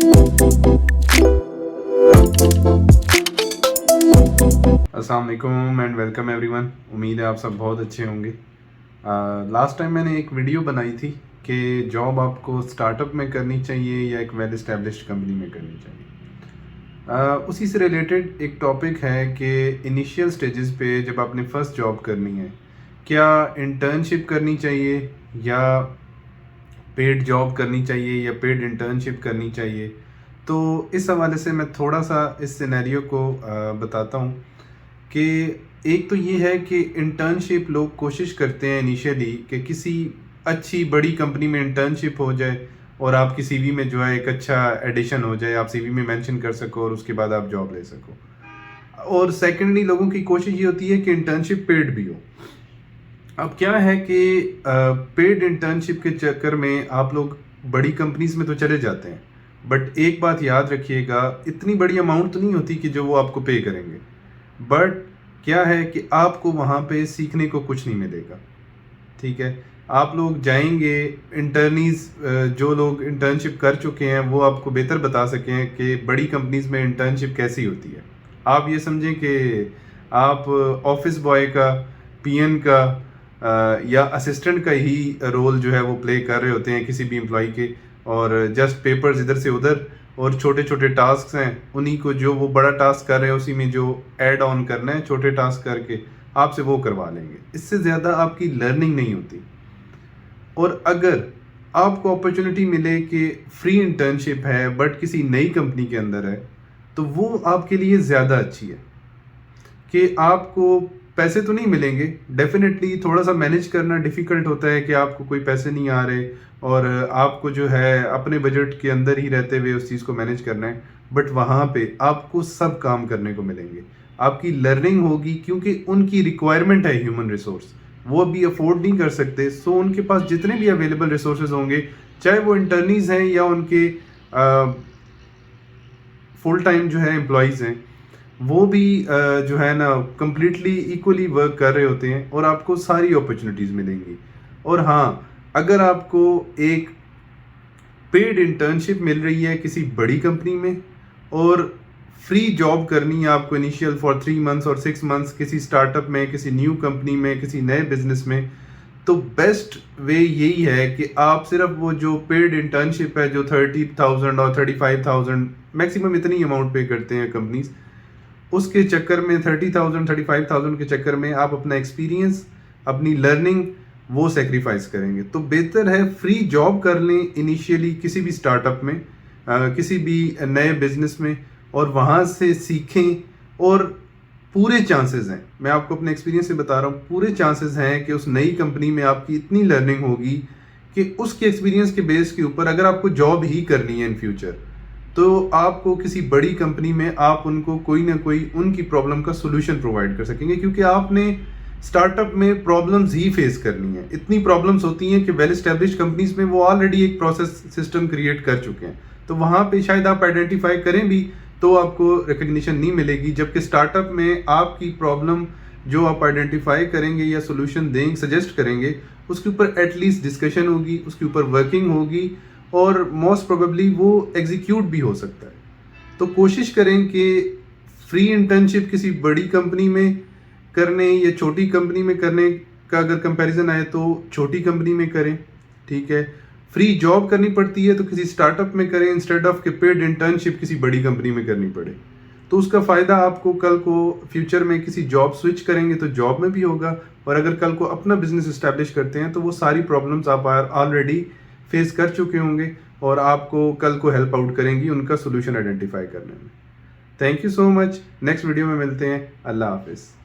अस्सलाम वालेकुम and welcome everyone. उम्मीद है आप सब बहुत अच्छे होंगे। लास्ट टाइम मैंने एक वीडियो बनाई थी कि जॉब आपको स्टार्टअप में करनी चाहिए या एक वेल एस्टेब्लिश्ड कंपनी में करनी चाहिए। उसी से रिलेटेड एक टॉपिक है कि इनिशियल स्टेजेस पे जब आपने फर्स्ट जॉब करनी है, क्या इंटर्नशिप करनी चाहिए या पेड जॉब करनी चाहिए या पेड इंटर्नशिप करनी चाहिए। तो इस हवाले से मैं थोड़ा सा इस सिनेरियो को बताता हूँ कि एक तो ये है कि इंटर्नशिप लोग कोशिश करते हैं इनिशियली कि किसी अच्छी बड़ी कंपनी में इंटर्नशिप हो जाए और आपकी सीवी में जो है एक अच्छा एडिशन हो जाए, आप सीवी में मेंशन कर सको और उसके बाद आप जॉब ले सको। और सेकेंडली लोगों की कोशिश ये होती है कि इंटर्नशिप पेड भी हो। अब क्या है कि पेड इंटर्नशिप के चक्कर में आप लोग बड़ी कंपनीज में तो चले जाते हैं, बट एक बात याद रखिएगा, इतनी बड़ी अमाउंट तो नहीं होती कि जो वो आपको पे करेंगे। बट क्या है कि आपको वहाँ पे सीखने को कुछ नहीं मिलेगा। ठीक है, आप लोग जाएंगे, इंटर्नीज जो लोग इंटर्नशिप कर चुके हैं वो आपको बेहतर बता सकें कि बड़ी कंपनीज में इंटर्नशिप कैसी होती है। आप ये समझें कि आप ऑफिस बॉय का, पीएन का या असिस्टेंट का ही रोल जो है वो प्ले कर रहे होते हैं किसी भी एम्प्लॉय के, और जस्ट पेपर्स इधर से उधर और छोटे छोटे टास्क हैं, उन्हीं को जो वो बड़ा टास्क कर रहे हैं उसी में जो ऐड ऑन करना है छोटे टास्क करके आपसे वो करवा लेंगे। इससे ज़्यादा आपकी लर्निंग नहीं होती। और अगर आपको अपॉर्चुनिटी मिले कि फ्री इंटर्नशिप है बट किसी नई कंपनी के अंदर है, तो वो आपके लिए ज़्यादा अच्छी है कि आपको पैसे तो नहीं मिलेंगे, डेफिनेटली थोड़ा सा मैनेज करना डिफ़िकल्ट होता है कि आपको कोई पैसे नहीं आ रहे और आपको जो है अपने बजट के अंदर ही रहते हुए उस चीज़ को मैनेज करना है। बट वहाँ पे आपको सब काम करने को मिलेंगे, आपकी लर्निंग होगी क्योंकि उनकी रिक्वायरमेंट है ह्यूमन रिसोर्स, वो अभी अफोर्ड नहीं कर सकते। सो उनके पास जितने भी अवेलेबल रिसोर्सेज होंगे, चाहे वो इंटर्नीज हैं या उनके फुल टाइम जो है एम्प्लॉयज़ हैं, वो भी जो है ना कम्प्लीटली इक्वली वर्क कर रहे होते हैं और आपको सारी अपॉर्चुनिटीज़ मिलेंगी। और हाँ, अगर आपको एक पेड इंटर्नशिप मिल रही है किसी बड़ी कंपनी में और फ्री जॉब करनी है आपको इनिशियल फॉर 3 मंथ्स और 6 मंथ्स किसी स्टार्टअप में, किसी न्यू कंपनी में, किसी नए बिजनेस में, तो बेस्ट वे यही है कि आप सिर्फ वो जो पेड इंटर्नशिप है जो 30,000 और 35,000 मैक्सिमम इतनी अमाउंट पे करते हैं कंपनीज, उसके चक्कर में 30,000 35,000 के चक्कर में आप अपना एक्सपीरियंस, अपनी लर्निंग वो सेक्रीफाइस करेंगे। तो बेहतर है फ्री जॉब कर लें इनिशियली किसी भी स्टार्टअप में, किसी भी नए बिजनेस में, और वहाँ से सीखें। और पूरे चांसेस हैं, मैं आपको अपने एक्सपीरियंस से बता रहा हूँ, पूरे चांसेस हैं कि उस नई कंपनी में आपकी इतनी लर्निंग होगी कि उसके एक्सपीरियंस के बेस के ऊपर अगर आपको जॉब ही करनी है इन फ्यूचर, तो आपको किसी बड़ी कंपनी में आप उनको कोई ना कोई उनकी प्रॉब्लम का सोल्यूशन प्रोवाइड कर सकेंगे, क्योंकि आपने स्टार्टअप में प्रॉब्लम्स ही फेस करनी है। इतनी प्रॉब्लम्स होती हैं कि वेल एस्टेब्लिश्ड कंपनीज में वो ऑलरेडी एक प्रोसेस सिस्टम क्रिएट कर चुके हैं, तो वहाँ पे शायद आप आइडेंटिफाई करें भी तो आपको रिकग्निशन नहीं मिलेगी। जबकि स्टार्टअप में आपकी प्रॉब्लम जो आप आइडेंटिफाई करेंगे या सोल्यूशन देंगे, सजेस्ट करेंगे, उसके ऊपर एटलीस्ट डिस्कशन होगी, उसके ऊपर वर्किंग होगी और मोस्ट प्रोबेबली वो एग्जीक्यूट भी हो सकता है। तो कोशिश करें कि फ्री इंटर्नशिप किसी बड़ी कंपनी में करने या छोटी कंपनी में करने का अगर कंपैरिजन आए तो छोटी कंपनी में करें। ठीक है, फ्री जॉब करनी पड़ती है तो किसी स्टार्टअप में करें इंस्टेड ऑफ के पेड इंटर्नशिप किसी बड़ी कंपनी में करनी पड़े। तो उसका फ़ायदा आपको कल को फ्यूचर में किसी जॉब स्विच करेंगे तो जॉब में भी होगा, और अगर कल को अपना बिजनेस इस्टेब्लिश करते हैं तो वो सारी प्रॉब्लम्स आप ऑलरेडी फेस कर चुके होंगे और आपको कल को हेल्प आउट करेंगी उनका सोल्यूशन आइडेंटिफाई करने में। Thank you so much. Next video में मिलते हैं। अल्लाह हाफिज़।